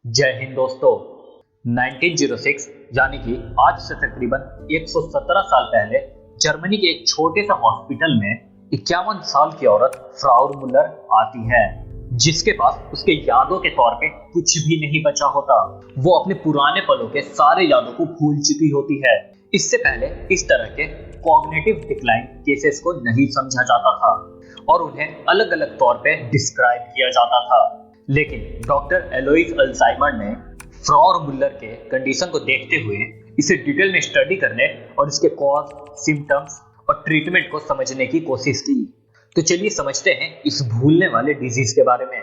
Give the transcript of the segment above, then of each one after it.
जय हिंद दोस्तों। 1906 यानी कि आज से तकरीबन 117 साल पहले जर्मनी के एक छोटे से हॉस्पिटल में 51 साल की औरत फ्राउ मुल्लर आती है, जिसके पास उसके यादों के तौर पे कुछ भी नहीं बचा होता। वो अपने पुराने पलों के सारे यादों को भूल चुकी होती है। इससे पहले इस तरह के कॉग्निटिव डिक्लाइन केसेस को नहीं समझा जाता था और उन्हें अलग अलग तौर पे डिस्क्राइब किया जाता था। लेकिन डॉक्टर एलोइस अल्जाइमर ने फ्राउ मुल्लर के कंडीशन को देखते हुए इसे डिटेल में स्टडी करने और इसके कॉज, सिम्टम्स और ट्रीटमेंट को समझने की कोशिश की। तो चलिए समझते हैं इस भूलने वाले डिजीज के बारे में।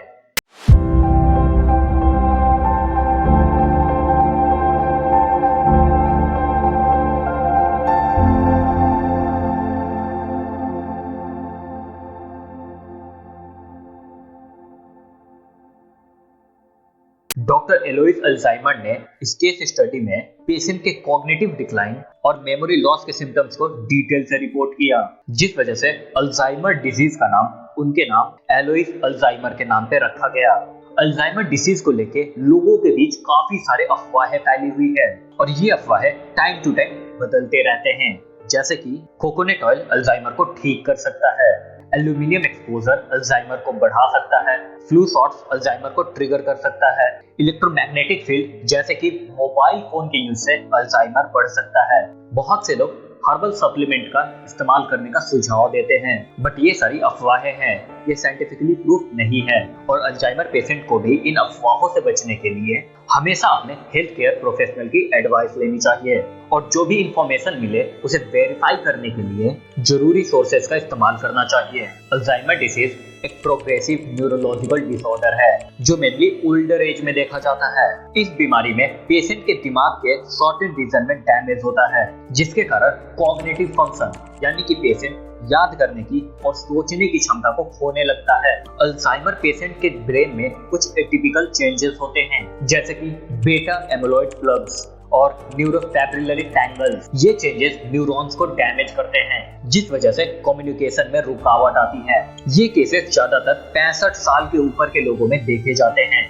डॉक्टर एलोइस अल्जाइमर ने इस केस स्टडी में पेशेंट के कॉग्निटिव डिक्लाइन और मेमोरी लॉस के सिम्टम्स को डिटेल से रिपोर्ट किया, जिस वजह से अल्जाइमर डिजीज का नाम उनके नाम एलोइस अल्जाइमर के नाम पे रखा गया। अल्जाइमर डिजीज को लेके लोगों के बीच काफी सारे अफवाहें फैली हुई है और ये अफवाहें टाइम टू टाइम बदलते रहते हैं, जैसे कि कोकोनट ऑयल अल्जाइमर को ठीक कर सकता है, एल्यूमिनियम एक्सपोजर अल्जाइमर को बढ़ा सकता है, फ्लू शॉट्स अल्जाइमर को ट्रिगर कर सकता है, इलेक्ट्रोमैग्नेटिक फील्ड जैसे कि मोबाइल फोन के यूज से अल्जाइमर बढ़ सकता है। बहुत से लोग हर्बल सप्लीमेंट का इस्तेमाल करने का सुझाव देते हैं, बट ये सारी अफवाहें हैं, ये साइंटिफिकली प्रूफ नहीं है। और अल्जाइमर पेशेंट को भी इन अफवाहों से बचने के लिए हमेशा अपने हेल्थ केयर प्रोफेशनल की एडवाइस लेनी चाहिए और जो भी इंफॉर्मेशन मिले उसे वेरीफाई करने के लिए जरूरी सोर्सेज का इस्तेमाल करना चाहिए। अल्जाइमर डिसीज एक प्रोग्रेसिव न्यूरोलॉजिकल डिसऑर्डर है जो मेनली ओल्डर एज में देखा जाता है। इस बीमारी में पेशेंट के दिमाग के सर्टेन रीजन में डैमेज होता है, जिसके कारण कॉग्निटिव फंक्शन यानी कि पेशेंट याद करने की और सोचने की क्षमता को खोने लगता है। अल्जाइमर पेशेंट के ब्रेन में कुछ एटिपिकल चेंजेस होते हैं, जैसे कि बीटा एमिलॉइड प्लग्स और न्यूरोफिब्रिलरी टैंगल्स। ये चेंजेस न्यूरॉन्स को डैमेज करते हैं, जिस वजह से कम्युनिकेशन में रुकावट आती है। ये केसेस ज्यादातर 65 साल के ऊपर के लोगों में देखे जाते हैं।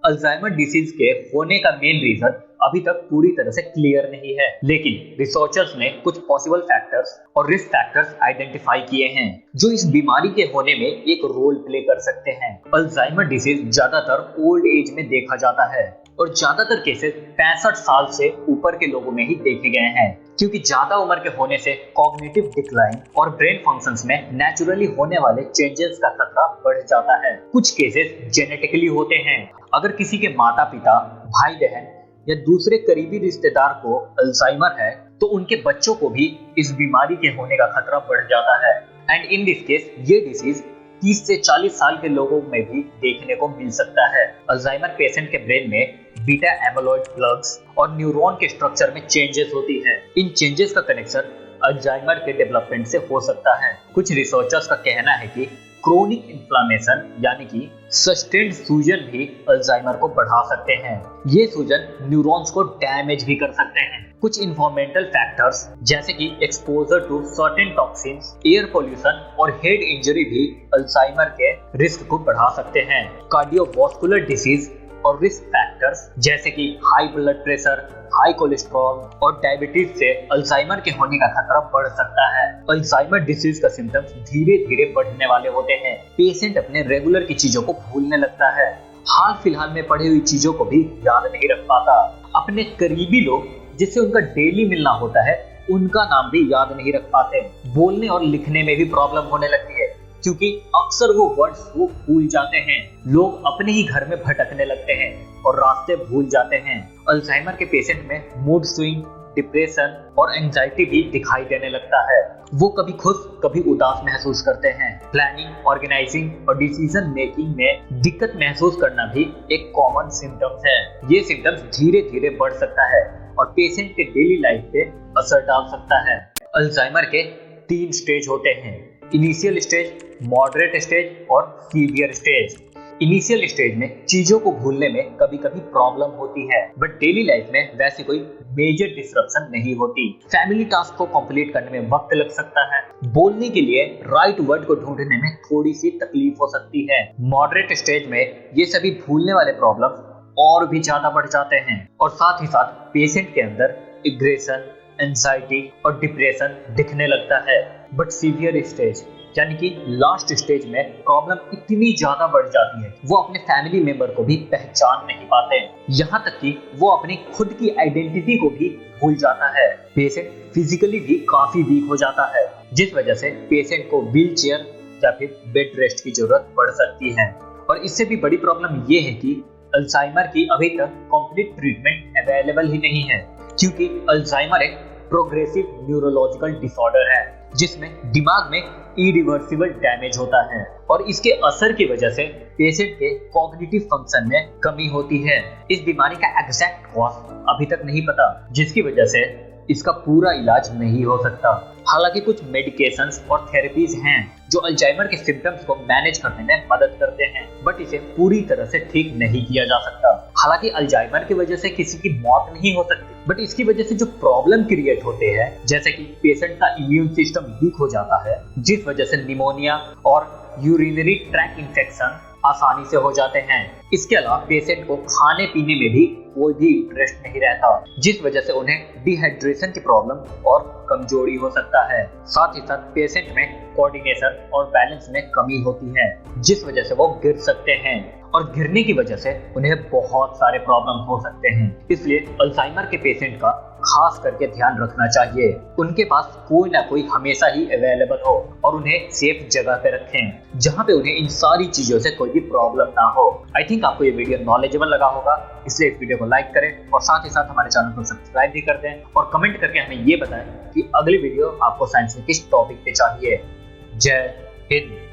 अल्जाइमर डिसीज के होने का मेन रीजन अभी तक पूरी तरह से क्लियर नहीं है, लेकिन रिसर्चर्स ने कुछ पॉसिबल फैक्टर्स और रिस्क फैक्टर्स आइडेंटिफाई किए हैं जो इस बीमारी के होने में एक रोल प्ले कर सकते हैं। अल्जाइमर डिसीज ज्यादातर ओल्ड एज में देखा जाता है और ज्यादातर केसेस 65 साल से ऊपर के लोगों में ही देखे गए हैं, क्योंकि ज्यादा उम्र के होने से कॉग्निटिव डिक्लाइन और ब्रेन फंक्शंस में नेचुरली होने वाले चेंजेस का खतरा बढ़ जाता है। कुछ केसेस जेनेटिकली होते हैं। अगर किसी के माता पिता, भाई बहन या दूसरे करीबी रिश्तेदार को अल्जाइमर है तो उनके बच्चों को भी इस बीमारी के होने का खतरा बढ़ जाता है। एंड इन दिस केस ये डिसीज 30 से 40 साल के लोगों में भी देखने को मिल सकता है। अल्जाइमर पेशेंट के ब्रेन में बीटा एमिलॉइड प्लग्स और न्यूरॉन के स्ट्रक्चर में चेंजेस होती है। इन चेंजेस का कनेक्शन अल्जाइमर के डेवलपमेंट से हो सकता है। कुछ रिसर्चर्स का कहना है कि क्रोनिक इन्फ्लेमेशन यानी कि सस्टेन्ड सूजन भी अल्जाइमर को बढ़ा सकते हैं। ये सूजन न्यूरॉन्स को डैमेज भी कर सकते हैं। कुछ इन्वायरमेंटल फैक्टर्स जैसे कि exposure to certain toxins, air pollution और हेड इंजरी भी अल्जाइमर के रिस्क को बढ़ा सकते हैं। कार्डियोवास्कुलर डिसीज और रिस्क फैक्टर्स जैसे कि high blood pressure, high cholesterol और डायबिटीज से अल्जाइमर के होने का खतरा बढ़ सकता है। अल्जाइमर डिसीज का सिम्टम्स धीरे धीरे बढ़ने वाले होते हैं। पेशेंट अपने रेगुलर की चीजों को भूलने लगता है, हाल फिलहाल में पढ़ी हुई चीजों को भी याद नहीं रख पाता। अपने करीबी लोग जिससे उनका डेली मिलना होता है उनका नाम भी याद नहीं रख पाते। बोलने और लिखने में भी प्रॉब्लम होने लगती है, क्योंकि अक्सर वो वर्ड्स वो भूल जाते हैं। लोग अपने ही घर में भटकने लगते हैं और रास्ते भूल जाते हैं। अल्जाइमर के पेशेंट में मूड स्विंग, डिप्रेशन और एंजाइटी भी दिखाई देने लगता है। वो कभी खुश कभी उदास महसूस करते हैं। प्लानिंग, ऑर्गेनाइजिंग और डिसीजन मेकिंग में दिक्कत महसूस करना भी एक कॉमन सिम्टम्स है। ये सिम्टम्स धीरे धीरे बढ़ सकता है और पेशेंट के डेली लाइफ पे असर डाल सकता है। अल्जाइमर के 3 स्टेज होते हैं: इनिशियल स्टेज, मॉडरेट स्टेज और सीवियर स्टेज। इनिशियल स्टेज में चीजों को भूलने में कभी कभी प्रॉब्लम होती है, बट डेली लाइफ में वैसे कोई मेजर डिसरप्शन नहीं होती। फैमिली टास्क को कंप्लीट करने में वक्त लग सकता है। बोलने के लिए राइट वर्ड को ढूंढने में थोड़ी सी तकलीफ हो सकती है। मॉडरेट स्टेज में ये सभी भूलने वाले प्रॉब्लम और भी ज्यादा बढ़ जाते हैं और साथ ही साथ पेशेंट के अंदर एग्रेशन, एंजाइटी और डिप्रेशन दिखने लगता है। बट सीवियर स्टेज यानी कि लास्ट स्टेज में प्रॉब्लम इतनी ज्यादा बढ़ जाती है वो अपने फैमिली मेंबर को भी पहचान नहीं पाते, यहाँ तक कि वो अपनी खुद की आइडेंटिटी को भी भूल जाता है। पेशेंट फिजिकली भी काफी वीक हो जाता है, जिस वजह से पेशेंट को व्हील चेयर या फिर बेड रेस्ट की जरूरत पड़ सकती है। और इससे भी बड़ी प्रॉब्लम ये है कि अल्जाइमर की अभी तक कंप्लीट ट्रीटमेंट अवेलेबल ही नहीं है, क्योंकि अल्जाइमर एक प्रोग्रेसिव न्यूरोलॉजिकल डिसऑर्डर है जिसमें दिमाग में इरिवर्सिबल डैमेज होता है और इसके असर की वजह से पेशेंट के कॉग्निटिव फंक्शन में कमी होती है। इस बीमारी का एग्जैक्ट कॉज अभी तक नहीं पता, जिसकी वजह से इसका पूरा इलाज नहीं हो सकता। हालांकि कुछ मेडिकेशंस और थेरेपीज हैं जो अल्जाइमर के सिम्टम्स को मैनेज करने में मदद करते हैं, बट इसे पूरी तरह से ठीक नहीं किया जा सकता। हालांकि अल्जाइमर की वजह से किसी की मौत नहीं हो सकती, बट इसकी वजह से जो प्रॉब्लम क्रिएट होते हैं, जैसे कि पेशेंट का इम्यून सिस्टम वीक हो जाता है, जिस वजह से निमोनिया और यूरिनरी ट्रैक्ट इंफेक्शन आसानी से हो जाते हैं। इसके अलावा पेशेंट को खाने पीने में भी कोई भी इंटरेस्ट नहीं रहता, जिस वजह से उन्हें डिहाइड्रेशन की प्रॉब्लम और कमजोरी हो सकता है। साथ ही साथ पेशेंट में कोऑर्डिनेशन और बैलेंस में कमी होती है, जिस वजह से वो गिर सकते हैं और गिरने की वजह से उन्हें बहुत सारे प्रॉब्लम हो सकते हैं। इसलिए अल्जाइमर के पेशेंट का खास करके ध्यान रखना चाहिए, उनके पास कोई ना कोई हमेशा ही अवेलेबल हो और उन्हें सेफ जगह पे रखें जहां पे उन्हें इन सारी चीजों से कोई भी प्रॉब्लम ना हो। आई थिंक आपको ये वीडियो नॉलेजेबल लगा होगा, इसलिए इस वीडियो को लाइक करें और साथ ही साथ हमारे चैनल को सब्सक्राइब भी कर दें और कमेंट करके हमें ये बताएं कि अगली वीडियो आपको साइंस में किस टॉपिक पे चाहिए। जय हिंद।